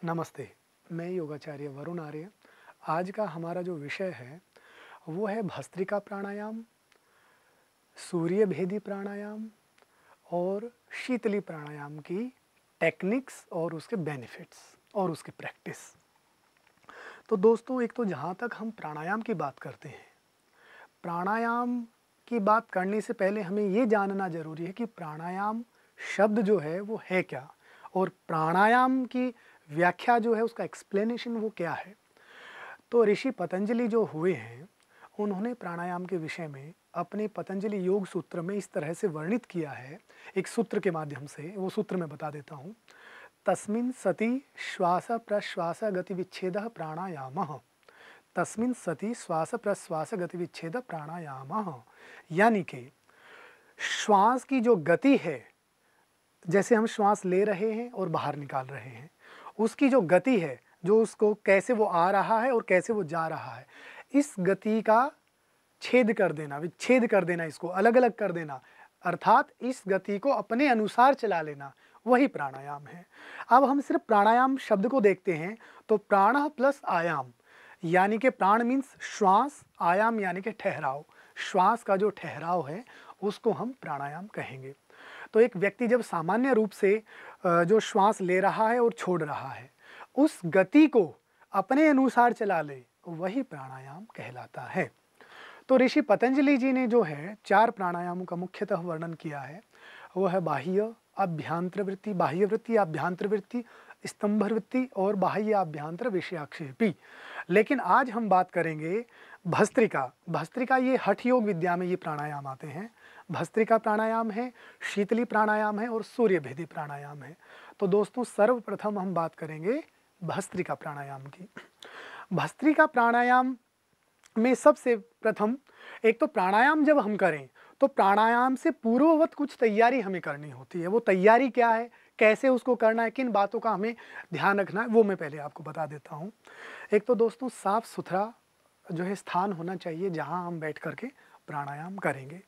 नमस्ते, मैं योगाचार्य वरुण आर्य। आज का हमारा जो विषय है वो है भस्त्रिका प्राणायाम, सूर्य भेदी प्राणायाम और शीतली प्राणायाम की टेक्निक्स और उसके बेनिफिट्स और उसकी प्रैक्टिस। तो दोस्तों, एक तो जहाँ तक हम प्राणायाम की बात करते हैं, प्राणायाम की बात करने से पहले हमें ये जानना ज़रूरी है कि प्राणायाम शब्द जो है वो है क्या, और प्राणायाम की व्याख्या जो है उसका एक्सप्लेनेशन वो क्या है। तो ऋषि पतंजलि जो हुए हैं, उन्होंने प्राणायाम के विषय में अपने पतंजलि योग सूत्र में इस तरह से वर्णित किया है, एक सूत्र के माध्यम से। वो सूत्र मैं बता देता हूँ। तस्मिन् सति श्वास प्रश्वास गति विच्छेद प्राणायामः। तस्मिन् सति श्वास प्रश्वास गति विच्छेद प्राणायामः, यानी कि श्वास की जो गति है, जैसे हम श्वास ले रहे हैं और बाहर निकाल रहे हैं, उसकी जो गति है, जो उसको कैसे वो आ रहा है और कैसे वो जा रहा है, इस गति का छेद कर देना, विच्छेद कर देना, इसको अलग अलग कर देना, अर्थात इस गति को अपने अनुसार चला लेना, वही प्राणायाम है। अब हम सिर्फ प्राणायाम शब्द को देखते हैं तो प्राण प्लस आयाम, यानी कि प्राण मीन्स श्वास, आयाम यानी कि ठहराव। श्वास का जो ठहराव है उसको हम प्राणायाम कहेंगे। तो एक व्यक्ति जब सामान्य रूप से जो श्वास ले रहा है और छोड़ रहा है, उस गति को अपने अनुसार चला ले, वही प्राणायाम कहलाता है। तो ऋषि पतंजलि जी ने जो है 4 प्राणायामों का मुख्यतः वर्णन किया है। वो है बाह्य अभ्यांतर वृत्ति, बाह्य वृत्ति, अभ्यांतर वृत्ति, स्तंभ वृत्ति और बाह्य अभ्यांतर विषयाक्षेपी। लेकिन आज हम बात करेंगे भस्त्रिका। भस्त्रिका ये हठ योग विद्या में ये प्राणायाम आते हैं। भस्त्रिका प्राणायाम है, शीतली प्राणायाम है और सूर्य भेदी प्राणायाम है। तो दोस्तों, सर्वप्रथम हम बात करेंगे भस्त्रिका प्राणायाम की। भस्त्रिका प्राणायाम में सबसे प्रथम, एक तो प्राणायाम जब हम करें तो प्राणायाम से पूर्ववत कुछ तैयारी हमें करनी होती है। वो तैयारी क्या है, कैसे उसको करना है, किन बातों का हमें ध्यान रखना है, वो मैं पहले आपको बता देता हूँ। एक तो दोस्तों, साफ सुथरा जो है स्थान होना चाहिए जहाँ हम बैठ करके प्राणायाम करेंगे।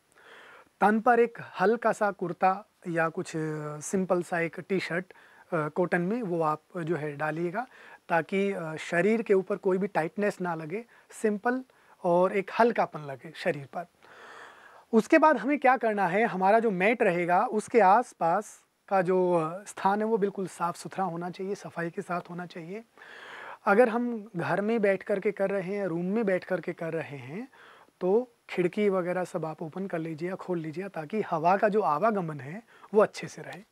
तन पर एक हल्का सा कुर्ता या कुछ सिंपल सा एक टी शर्ट कॉटन में वो आप जो है डालिएगा, ताकि शरीर के ऊपर कोई भी टाइटनेस ना लगे, सिंपल और एक हल्कापन लगे शरीर पर। उसके बाद हमें क्या करना है, हमारा जो मैट रहेगा उसके आसपास का जो स्थान है वो बिल्कुल साफ़ सुथरा होना चाहिए, सफाई के साथ होना चाहिए। अगर हम घर में बैठ कर के कर रहे हैं, रूम में बैठ कर के कर रहे हैं, तो खिड़की वगैरह सब आप ओपन कर लीजिए या खोल लीजिए, ताकि हवा का जो आवागमन है वो अच्छे से रहे।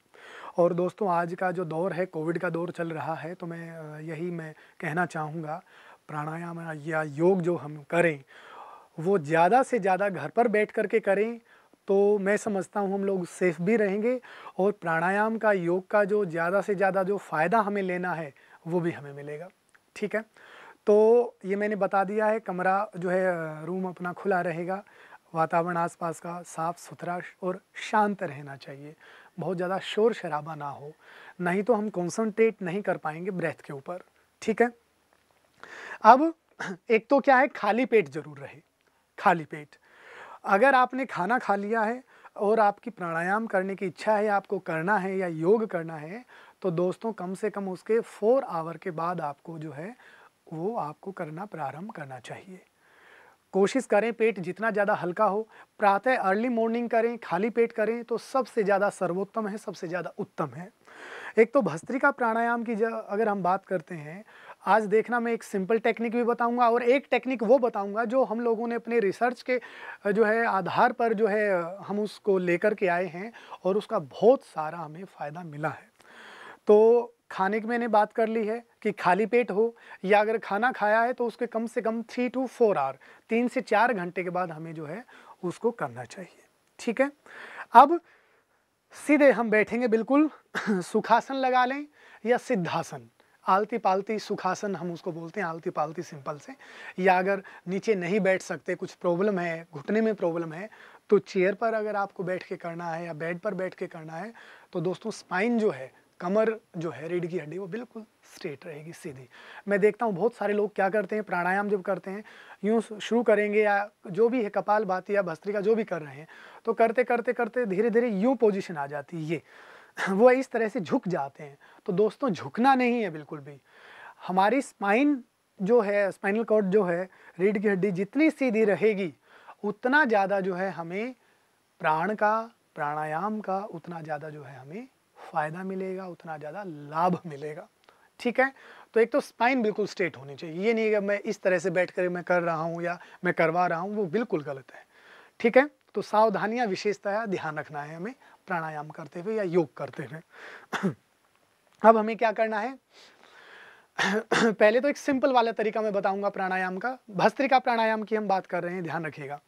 और दोस्तों, आज का जो दौर है, कोविड का दौर चल रहा है, तो मैं कहना चाहूँगा, प्राणायाम या योग जो हम करें वो ज़्यादा से ज़्यादा घर पर बैठ कर के करें, तो मैं समझता हूँ हम लोग सेफ भी रहेंगे, और प्राणायाम का, योग का जो ज़्यादा से ज़्यादा जो फ़ायदा हमें लेना है वो भी हमें मिलेगा। ठीक है, तो ये मैंने बता दिया है। कमरा जो है, रूम अपना खुला रहेगा, वातावरण आसपास का साफ़ सुथरा और शांत रहना चाहिए, बहुत ज़्यादा शोर शराबा ना हो, नहीं तो हम कंसंट्रेट नहीं कर पाएंगे ब्रेथ के ऊपर। ठीक है, अब एक तो क्या है, खाली पेट जरूर रहे। खाली पेट, अगर आपने खाना खा लिया है और आपकी प्राणायाम करने की इच्छा है, आपको करना है या योग करना है, तो दोस्तों कम से कम उसके 4 आवर के बाद आपको जो है वो आपको करना प्रारंभ करना चाहिए। कोशिश करें पेट जितना ज़्यादा हल्का हो, प्रातः अर्ली मॉर्निंग करें, खाली पेट करें, तो सबसे ज़्यादा सर्वोत्तम है, सबसे ज़्यादा उत्तम है। एक तो भस्त्रिका प्राणायाम की अगर हम बात करते हैं, आज देखना, मैं एक सिंपल टेक्निक भी बताऊंगा और एक टेक्निक वो बताऊंगा जो हम लोगों ने अपने रिसर्च के जो है आधार पर जो है हम उसको लेकर के आए हैं, और उसका बहुत सारा हमें फ़ायदा मिला है। तो खाने की मैंने बात कर ली है कि खाली पेट हो, या अगर खाना खाया है तो उसके कम से कम 3 to 4 आवर, 3 से 4 घंटे के बाद हमें जो है उसको करना चाहिए। ठीक है, अब सीधे हम बैठेंगे, बिल्कुल सुखासन लगा लें या सिद्धासन, आलती पालती सुखासन हम उसको बोलते हैं, आलती पालती सिंपल से। या अगर नीचे नहीं बैठ सकते, कुछ प्रॉब्लम है, घुटने में प्रॉब्लम है, तो चेयर पर अगर आपको बैठ के करना है या बेड पर बैठ के करना है, तो दोस्तों स्पाइन जो है, कमर जो है, रीढ़ की हड्डी, वो बिल्कुल स्ट्रेट रहेगी, सीधी। मैं देखता हूँ बहुत सारे लोग क्या करते हैं, प्राणायाम जब करते हैं, यूँ शुरू करेंगे या जो भी है कपालभाति या भस्त्रिका जो भी कर रहे हैं, तो करते करते करते धीरे धीरे यूँ पोजीशन आ जाती है, ये वो इस तरह से झुक जाते हैं। तो दोस्तों झुकना नहीं है बिल्कुल भी, हमारी स्पाइन जो है, स्पाइनल कॉर्ड जो है, रीढ़ की हड्डी जितनी सीधी रहेगी उतना ज़्यादा जो है हमें प्राण का, प्राणायाम का उतना ज़्यादा जो है हमें फ़ायदा मिलेगा, उतना ज़्यादा लाभ मिलेगा। ठीक है, तो एक तो स्पाइन बिल्कुल स्ट्रेट होनी चाहिए, ये नहीं कि मैं इस तरह से बैठ कर मैं कर रहा हूँ या मैं करवा रहा हूँ, वो बिल्कुल गलत है। ठीक है, तो सावधानियाँ विशेषतः ध्यान रखना है हमें प्राणायाम करते हुए या योग करते हुए। अब हमें क्या करना है, पहले तो एक सिंपल वाला तरीका मैं बताऊंगा प्राणायाम का, भस्त्रिका प्राणायाम की हम बात कर रहे हैं, ध्यान रखिएगा।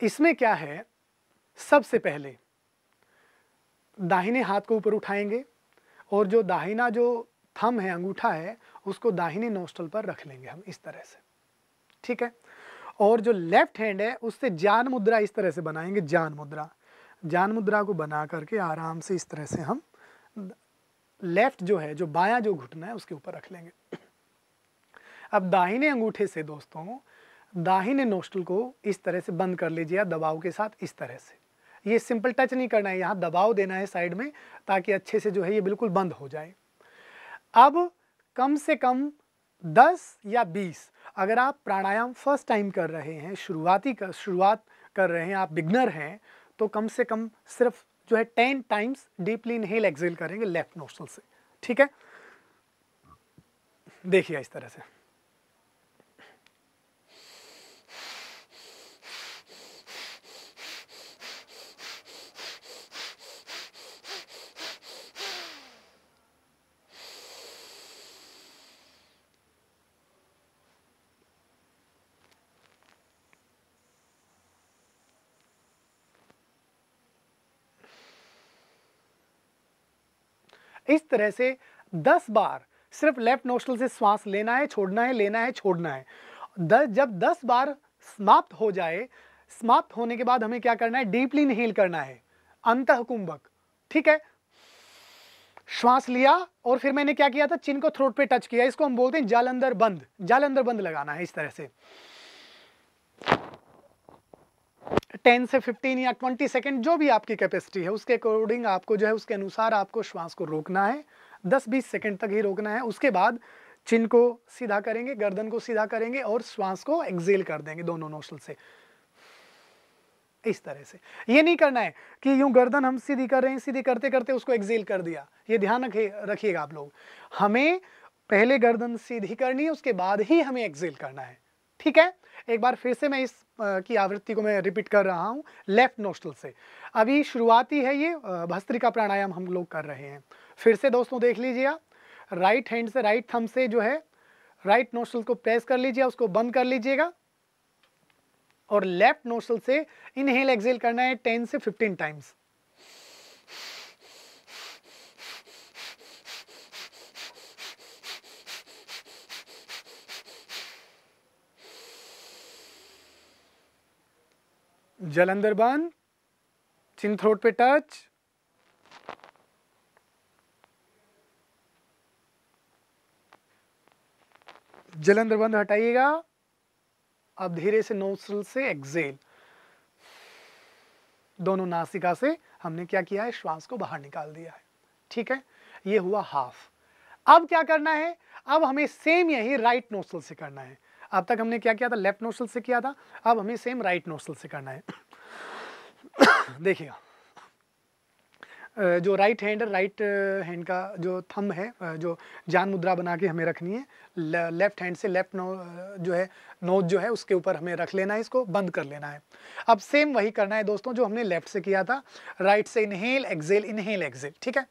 इसमें क्या है, सबसे पहले दाहिने हाथ को ऊपर उठाएंगे और जो दाहिना जो थंब है, अंगूठा है, उसको दाहिने नोस्ट्रल पर रख लेंगे हम इस तरह से। ठीक है, और जो लेफ्ट हैंड है उससे ज्ञान मुद्रा इस तरह से बनाएंगे, ज्ञान मुद्रा। ज्ञान मुद्रा को बना करके आराम से इस तरह से हम लेफ्ट जो है, जो बायां जो घुटना है उसके ऊपर रख लेंगे। अब दाहिने अंगूठे से दोस्तों दाहिने नोस्ट्रल को इस तरह से बंद कर लीजिए दबाव के साथ, इस तरह से। ये सिंपल टच नहीं करना है, यहाँ दबाव देना है साइड में, ताकि अच्छे से जो है ये बिल्कुल बंद हो जाए। अब कम से कम 10 या 20, अगर आप प्राणायाम फर्स्ट टाइम कर रहे हैं, शुरुआत कर रहे हैं, आप बिगनर हैं, तो कम से कम सिर्फ जो है 10 टाइम्स डीपली इनहेल एक्सेल करेंगे लेफ्ट नोस्ट्रल से। ठीक है, देखिए इस तरह से। इस तरह से 10 बार सिर्फ लेफ्ट नोस्ट्रल से श्वास लेना है, छोड़ना है, लेना है, छोड़ना है। जब 10 बार समाप्त हो जाए, समाप्त होने के बाद हमें क्या करना है, डीपली इनहेल करना है, अंतः कुंभक। ठीक है, श्वास लिया और फिर मैंने क्या किया था, चिन को थ्रोट पे टच किया, इसको हम बोलते हैं जाल अंदर बंद। जाल अंदर बंद लगाना है इस तरह से 10 से 15 या 20 सेकंड, जो भी आपकी कैपेसिटी है उसके अकॉर्डिंग आपको जो है, उसके अनुसार आपको श्वास को रोकना है। 10-20 सेकंड तक ही रोकना है। उसके बाद चिन को सीधा करेंगे, गर्दन को सीधा करेंगे और श्वास को एक्सेल कर देंगे दोनों नोस्ट्रल से, इस तरह से। ये नहीं करना है कि यूं गर्दन हम सीधी कर रहे हैं, सीधी करते करते उसको एक्सेल कर दिया। ये ध्यान रखिएगा आप लोग, हमें पहले गर्दन सीधी करनी है, उसके बाद ही हमें एक्सेल करना है। ठीक है, एक बार फिर से मैं इस की आवृत्ति को मैं रिपीट कर रहा हूं लेफ्ट नोस्ट्रल से। अभी शुरुआती है ये भस्त्रिका प्राणायाम हम लोग कर रहे हैं। फिर से दोस्तों देख लीजिए, राइट हैंड से, राइट थंब से जो है राइट नोस्ट्रल को प्रेस कर लीजिए, उसको बंद कर लीजिएगा और लेफ्ट नोस्ट्रल से इनहेल एक्सेल करना है 10 से 15 टाइम्स। जल अंदर बंद, चिन थ्रोट पे टच, जल अंदर बंद हटाइएगा। अब धीरे से नोस्ट्रल से एक्सेल, दोनों नासिका से हमने क्या किया है, श्वास को बाहर निकाल दिया है। ठीक है, ये हुआ हाफ। अब क्या करना है, अब हमें सेम यही राइट नोस्ट्रल से करना है। अब तक हमने क्या किया था, लेफ्ट नोस्ट्रल से किया था, अब हमें सेम राइट नोस्ट्रल से करना है। देखिए जो राइट हैंड का जो थंब है, जो जान मुद्रा बना के हमें रखनी है, लेफ्ट हैंड से लेफ्ट जो है नोज जो है उसके ऊपर हमें रख लेना है, इसको बंद कर लेना है। अब सेम वही करना है दोस्तों जो हमने लेफ्ट से किया था, राइट से इनहेल एक्सेल, इनहेल एक्सेल। ठीक है,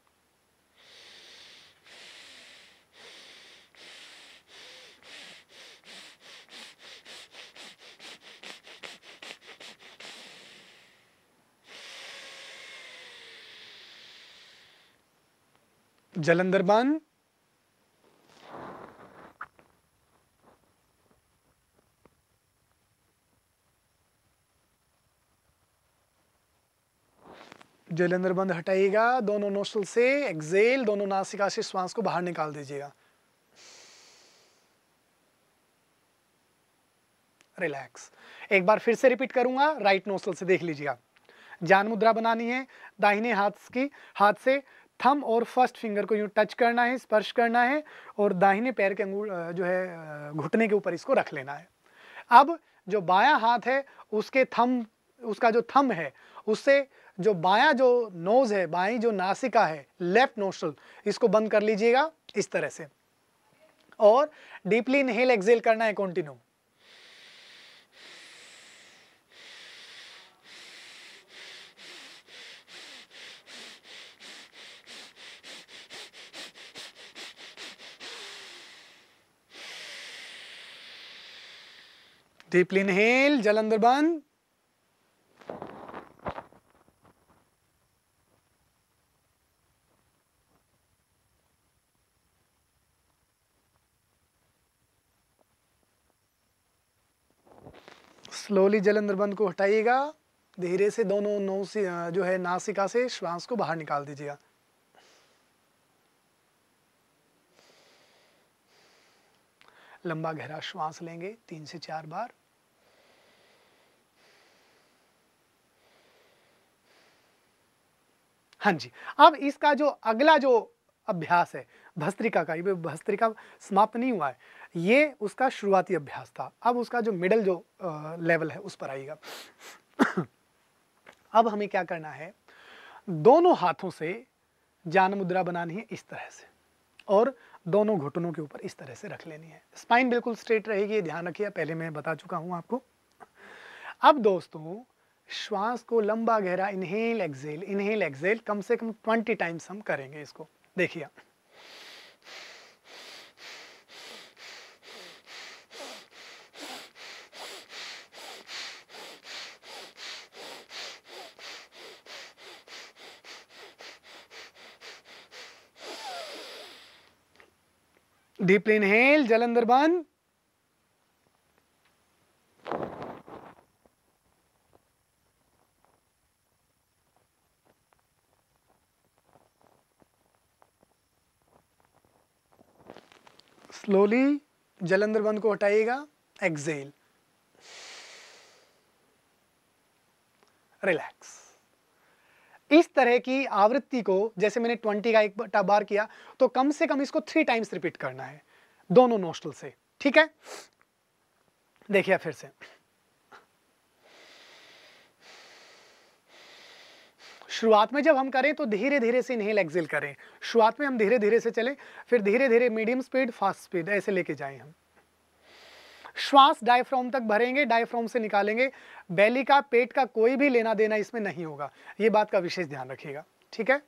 जल अंदर बंद, जल अंदर बंद हटाइएगा, दोनों नोस्ट्रल से एक्सेल, दोनों नासिका से श्वास को बाहर निकाल दीजिएगा। रिलैक्स। एक बार फिर से रिपीट करूंगा, राइट नोस्ट्रल से देख लीजिएगा। जान मुद्रा बनानी है दाहिने हाथ से थंब और फर्स्ट फिंगर को यूँ टच करना है, स्पर्श करना है और दाहिने पैर के अंगूठ जो है घुटने के ऊपर इसको रख लेना है। अब जो बायां हाथ है उसके थंब, उसका जो थंब है उससे जो बायां जो नोज है, बाईं जो नासिका है, लेफ्ट नोस्ट्रल, इसको बंद कर लीजिएगा इस तरह से और डीपली इनहेल एक्सहेल करना है कंटिन्यू। डीपली इनहेल, जल अंदर बंद, स्लोली जल अंदर बंद को हटाइएगा, धीरे से दोनों नोज जो है नासिका से श्वास को बाहर निकाल दीजिएगा। लंबा गहरा श्वास लेंगे 3 से 4 बार। हाँ जी, अब इसका जो अगला जो अभ्यास है भस्त्रिका का, ये भस्त्रिका समाप्त नहीं हुआ है, ये उसका शुरुआती अभ्यास था। अब उसका जो मिडल जो लेवल है उस पर आइएगा। अब हमें क्या करना है, दोनों हाथों से ज्ञान मुद्रा बनानी है इस तरह से और दोनों घुटनों के ऊपर इस तरह से रख लेनी है। स्पाइन बिल्कुल स्ट्रेट रहेगी, ध्यान रखिए, पहले मैं बता चुका हूं आपको। अब दोस्तों श्वास को लंबा गहरा इनहेल एक्सहेल कम से कम 20 टाइम्स हम करेंगे इसको। देखिए डीपली इनहेल, जल अंदर बंद, स्लोली जल अंदर बंद को हटाइएगा, एक्सहेल, रिलैक्स। इस तरह की आवृत्ति को जैसे मैंने 20 का एक बार किया तो कम से कम इसको 3 टाइम्स रिपीट करना है दोनों नोस्ट्रल से, ठीक है। देखिए फिर से शुरुआत में जब हम करें तो धीरे धीरे से इनहेल एक्सहेल करें। शुरुआत में हम धीरे धीरे से चलें, फिर धीरे धीरे मीडियम स्पीड, फास्ट स्पीड ऐसे लेके जाएं हम। श्वास डायफ्राम तक भरेंगे, डायफ्राम से निकालेंगे। बेली का, पेट का कोई भी लेना देना इसमें नहीं होगा, ये बात का विशेष ध्यान रखिएगा, ठीक है।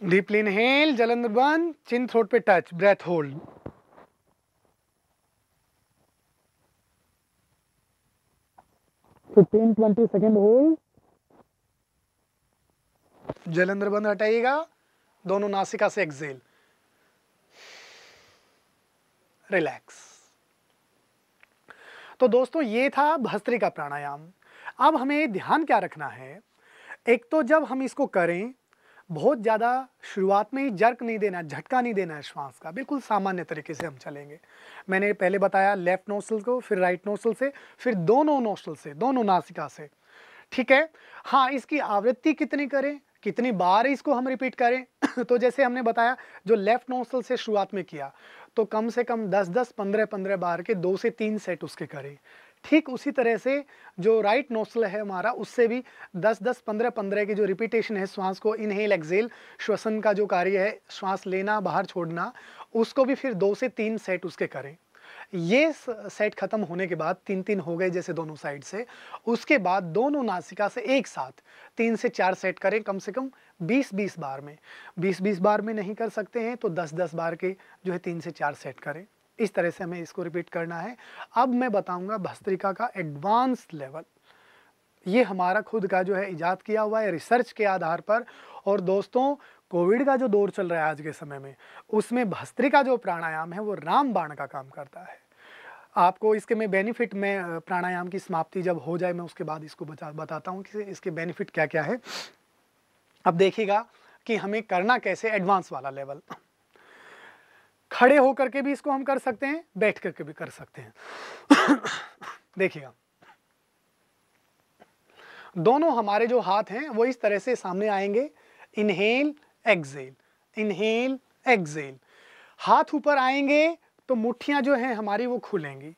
डीपली इनहेल, जल अंदर बंद, चिन थ्रोट पे टच, ब्रेथ होल्ड, तो 10-20 सेकेंड होल्ड, जल अंदर बंद हटाइएगा, दोनों नासिका से एक्सहेल, रिलैक्स। तो दोस्तों ये था भस्त्रिका प्राणायाम। अब हमें ध्यान क्या रखना है, एक तो जब हम इसको करें बहुत ज़्यादा शुरुआत में ही जर्क नहीं देना, झटका नहीं देना है श्वास का, बिल्कुल सामान्य तरीके से हम चलेंगे। मैंने पहले बताया लेफ्ट नोस्ट्रल को, फिर राइट नोस्ट्रल से, फिर दोनों नोस्ट्रल से, दोनों नासिका से, ठीक है। हाँ, इसकी आवृत्ति कितनी करें, कितनी बार इसको हम रिपीट करें तो जैसे हमने बताया जो लेफ्ट नोस्ट्रल से शुरुआत में किया तो कम से कम 10-10, 15-15 बार के 2 से 3 सेट उसके करें। ठीक उसी तरह से जो राइट नोस्ट्रल है हमारा, उससे भी 10-10, 15-15 की जो रिपीटेशन है श्वास को इनहेल एक्सहेल, श्वसन का जो कार्य है, श्वास लेना बाहर छोड़ना, उसको भी फिर 2 से 3 सेट उसके करें। ये सेट खत्म होने के बाद 3-3 हो गए जैसे दोनों साइड से, उसके बाद दोनों नासिका से एक साथ 3 से 4 सेट करें कम से कम 20-20 बार में। 20-20 बार में नहीं कर सकते हैं तो 10-10 बार के जो है 3 से 4 सेट करें। इस तरह से हमें इसको रिपीट करना है। अब मैं बताऊंगा भस्त्रिका का एडवांस लेवल, ये हमारा खुद का जो है इजाद किया हुआ है रिसर्च के आधार पर। और दोस्तों कोविड का जो दौर चल रहा है आज के समय में, उसमें भस्त्रिका जो प्राणायाम है वो रामबाण का काम करता है। आपको इसके मैं बेनिफिट में प्राणायाम की समाप्ति जब हो जाए मैं उसके बाद इसको बताता हूँ कि इसके बेनिफिट क्या क्या है। अब देखिएगा कि हमें करना कैसे, एडवांस वाला लेवल। खड़े होकर के भी इसको हम कर सकते हैं, बैठ करके भी कर सकते हैं। देखिएगा, दोनों हमारे जो हाथ हैं वो इस तरह से सामने आएंगे। Inhale exhale, inhale exhale. हाथ ऊपर आएंगे तो मुट्ठियां जो हैं हमारी वो खुलेंगी,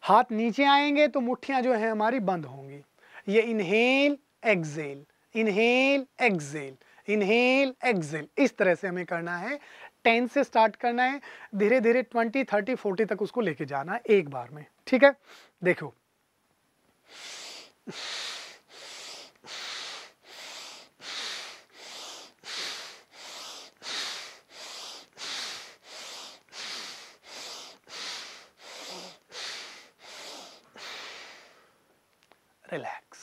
हाथ नीचे आएंगे तो मुट्ठियां जो हैं हमारी बंद होंगी। ये inhale exhale, inhale exhale, inhale exhale, इस तरह से हमें करना है। 10 से स्टार्ट करना है, धीरे धीरे 20, 30, 40 तक उसको लेके जाना है एक बार में। ठीक है, देखो रिलैक्स।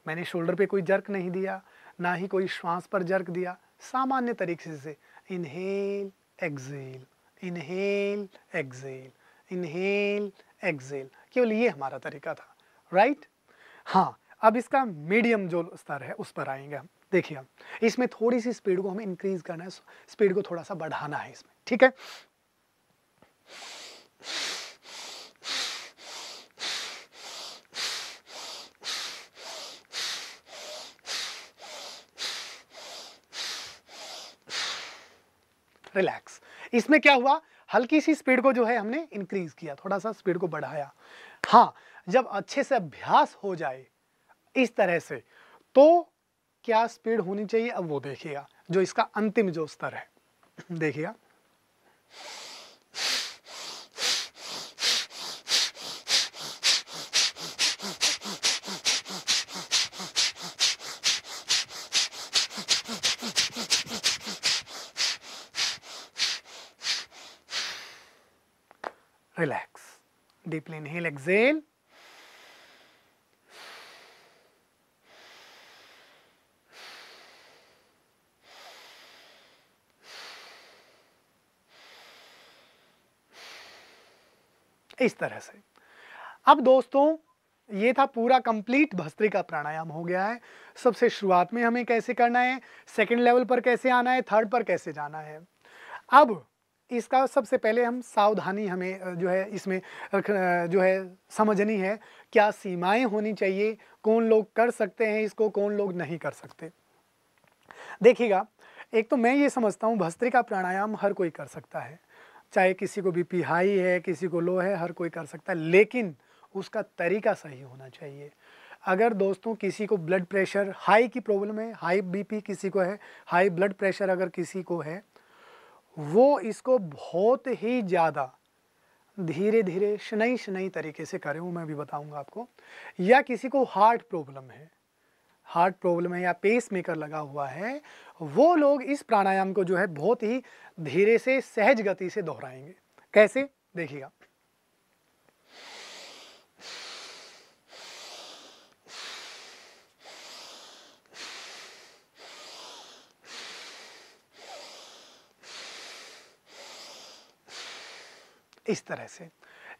मैंने शोल्डर पे कोई जर्क नहीं दिया, ना ही कोई श्वास पर जर्क दिया, सामान्य तरीके से inhale exhale, inhale exhale, inhale exhale, केवल ये हमारा तरीका था, राइट। हाँ, अब इसका मीडियम जो स्तर है उस पर आएंगे हम। देखिए, इसमें थोड़ी सी स्पीड को हमें इंक्रीज करना है, स्पीड को थोड़ा सा बढ़ाना है इसमें। ठीक है, रिलैक्स। इसमें क्या हुआ, हल्की सी स्पीड को जो है हमने इंक्रीज किया, थोड़ा सा स्पीड को बढ़ाया। हाँ, जब अच्छे से अभ्यास हो जाए इस तरह से, तो क्या स्पीड होनी चाहिए अब वो देखिएगा, जो इसका अंतिम जो स्तर है। देखिएगा, रिलैक्स, डीपली इनहेल एक्सेल, इस तरह से। अब दोस्तों, ये था पूरा कंप्लीट भस्त्रिका प्राणायाम हो गया है। सबसे शुरुआत में हमें कैसे करना है, सेकंड लेवल पर कैसे आना है, थर्ड पर कैसे जाना है। अब इसका सबसे पहले हम सावधानी हमें जो है इसमें जो है समझनी है, क्या सीमाएं होनी चाहिए, कौन लोग कर सकते हैं इसको, कौन लोग नहीं कर सकते। देखिएगा, एक तो मैं ये समझता हूँ भस्त्रिका प्राणायाम हर कोई कर सकता है, चाहे किसी को बीपी हाई है, किसी को लो है, हर कोई कर सकता है, लेकिन उसका तरीका सही होना चाहिए। अगर दोस्तों किसी को ब्लड प्रेशर हाई की प्रॉब्लम है, हाई बीपी किसी को है, हाई ब्लड प्रेशर अगर किसी को है, वो इसको बहुत ही ज़्यादा धीरे धीरे शनई शनई तरीके से करें, वो मैं भी बताऊंगा आपको। या किसी को हार्ट प्रॉब्लम है या पेस मेकर लगा हुआ है, वो लोग इस प्राणायाम को जो है बहुत ही धीरे से सहज गति से दोहराएंगे। कैसे, देखिएगा, इस तरह से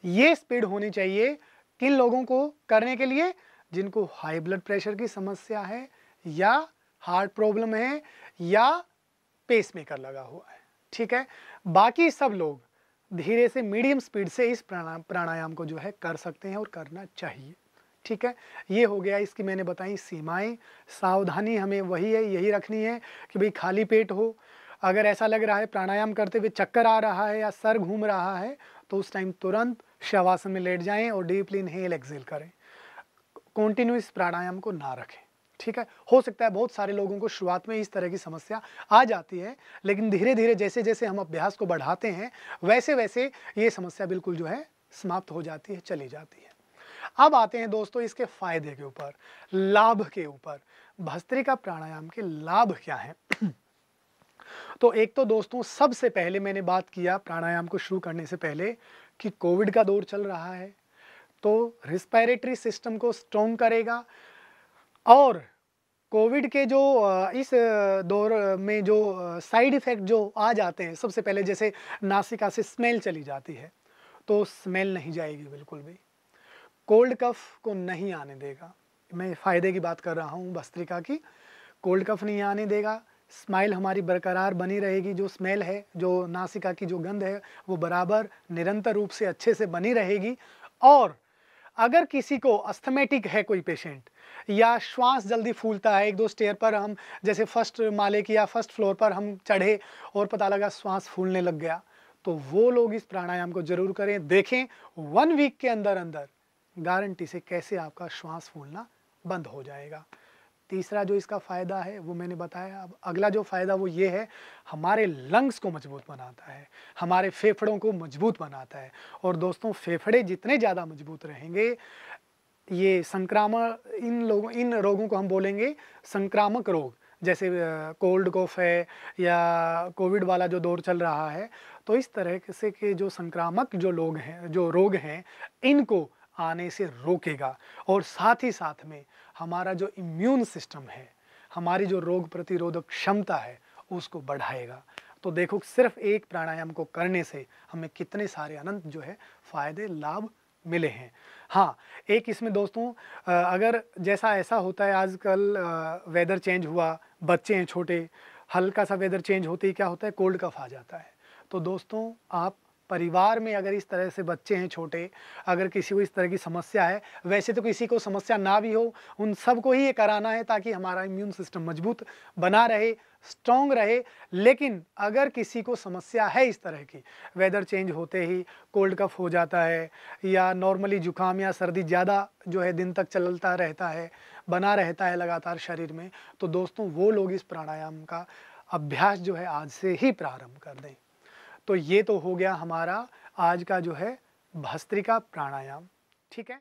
ये स्पीड होनी चाहिए। किन लोगों को करने के लिए, जिनको हाई ब्लड प्रेशर की समस्या है, या हार्ट प्रॉब्लम है, या पेसमेकर लगा हुआ है। ठीक है, बाकी सब लोग धीरे से मीडियम स्पीड से इस प्राणायाम को जो है कर सकते हैं और करना चाहिए। ठीक है, ये हो गया इसकी मैंने बताई सीमाएं। सावधानी हमें वही है, यही रखनी है कि भाई खाली पेट हो, अगर ऐसा लग रहा है प्राणायाम करते हुए चक्कर आ रहा है या सर घूम रहा है, तो उस टाइम तुरंत शवासन में लेट जाएं और डीपली इनहेल एक्सेल करें, कॉन्टिन्यूस प्राणायाम को ना रखें। ठीक है, हो सकता है बहुत सारे लोगों को शुरुआत में इस तरह की समस्या आ जाती है, लेकिन धीरे धीरे जैसे जैसे हम अभ्यास को बढ़ाते हैं वैसे वैसे ये समस्या बिल्कुल जो है समाप्त हो जाती है, चली जाती है। अब आते हैं दोस्तों इसके फायदे के ऊपर, लाभ के ऊपर। भस्त्रिका प्राणायाम के लाभ क्या हैं? तो एक तो दोस्तों सबसे पहले मैंने बात किया प्राणायाम को शुरू करने से पहले कि कोविड का दौर चल रहा है, तो रिस्पायरेटरी सिस्टम को स्ट्रॉन्ग करेगा, और कोविड के जो इस दौर में जो साइड इफ़ेक्ट जो आ जाते हैं, सबसे पहले जैसे नासिका से स्मेल चली जाती है, तो स्मेल नहीं जाएगी बिल्कुल भी। कोल्ड कफ को नहीं आने देगा। मैं फ़ायदे की बात कर रहा हूँ भस्त्रिका की। कोल्ड कफ नहीं आने देगा, स्माइल हमारी बरकरार बनी रहेगी, जो स्मेल है, जो नासिका की जो गंध है, वो बराबर निरंतर रूप से अच्छे से बनी रहेगी। और अगर किसी को अस्थमैटिक है कोई पेशेंट, या श्वास जल्दी फूलता है, 1-2 स्टेयर पर हम जैसे फर्स्ट माले की या फर्स्ट फ्लोर पर हम चढ़े और पता लगा श्वास फूलने लग गया, तो वो लोग इस प्राणायाम को ज़रूर करें। देखें 1 वीक के अंदर अंदर गारंटी से कैसे आपका श्वास फूलना बंद हो जाएगा। तीसरा जो इसका फ़ायदा है वो मैंने बताया। अब अगला जो फ़ायदा वो ये है, हमारे लंग्स को मजबूत बनाता है, हमारे फेफड़ों को मजबूत बनाता है। और दोस्तों, फेफड़े जितने ज़्यादा मजबूत रहेंगे, ये इन रोगों को हम बोलेंगे संक्रामक रोग, जैसे कोल्ड कफ है या कोविड वाला जो दौर चल रहा है, तो इस तरह से के जो संक्रामक जो रोग हैं, इनको आने से रोकेगा। और साथ ही साथ में हमारा जो इम्यून सिस्टम है, हमारी जो रोग प्रतिरोधक क्षमता है, उसको बढ़ाएगा। तो देखो, सिर्फ एक प्राणायाम को करने से हमें कितने सारे अनंत जो है फ़ायदे, लाभ मिले हैं। हाँ, एक इसमें दोस्तों, अगर जैसा ऐसा होता है आजकल, वेदर चेंज हुआ, बच्चे हैं छोटे, हल्का सा वेदर चेंज होते ही क्या होता है, कोल्ड कफ आ जाता है। तो दोस्तों, आप परिवार में अगर इस तरह से बच्चे हैं छोटे, अगर किसी को इस तरह की समस्या है, वैसे तो किसी को समस्या ना भी हो, उन सबको ही ये कराना है ताकि हमारा इम्यून सिस्टम मजबूत बना रहे, स्ट्रॉन्ग रहे। लेकिन अगर किसी को समस्या है इस तरह की, वेदर चेंज होते ही कोल्ड कफ हो जाता है, या नॉर्मली जुकाम या सर्दी ज़्यादा जो है दिन तक चलता रहता है, बना रहता है लगातार शरीर में, तो दोस्तों वो लोग इस प्राणायाम का अभ्यास जो है आज से ही प्रारंभ कर दें। तो ये तो हो गया हमारा आज का जो है भस्त्रिका प्राणायाम, ठीक है।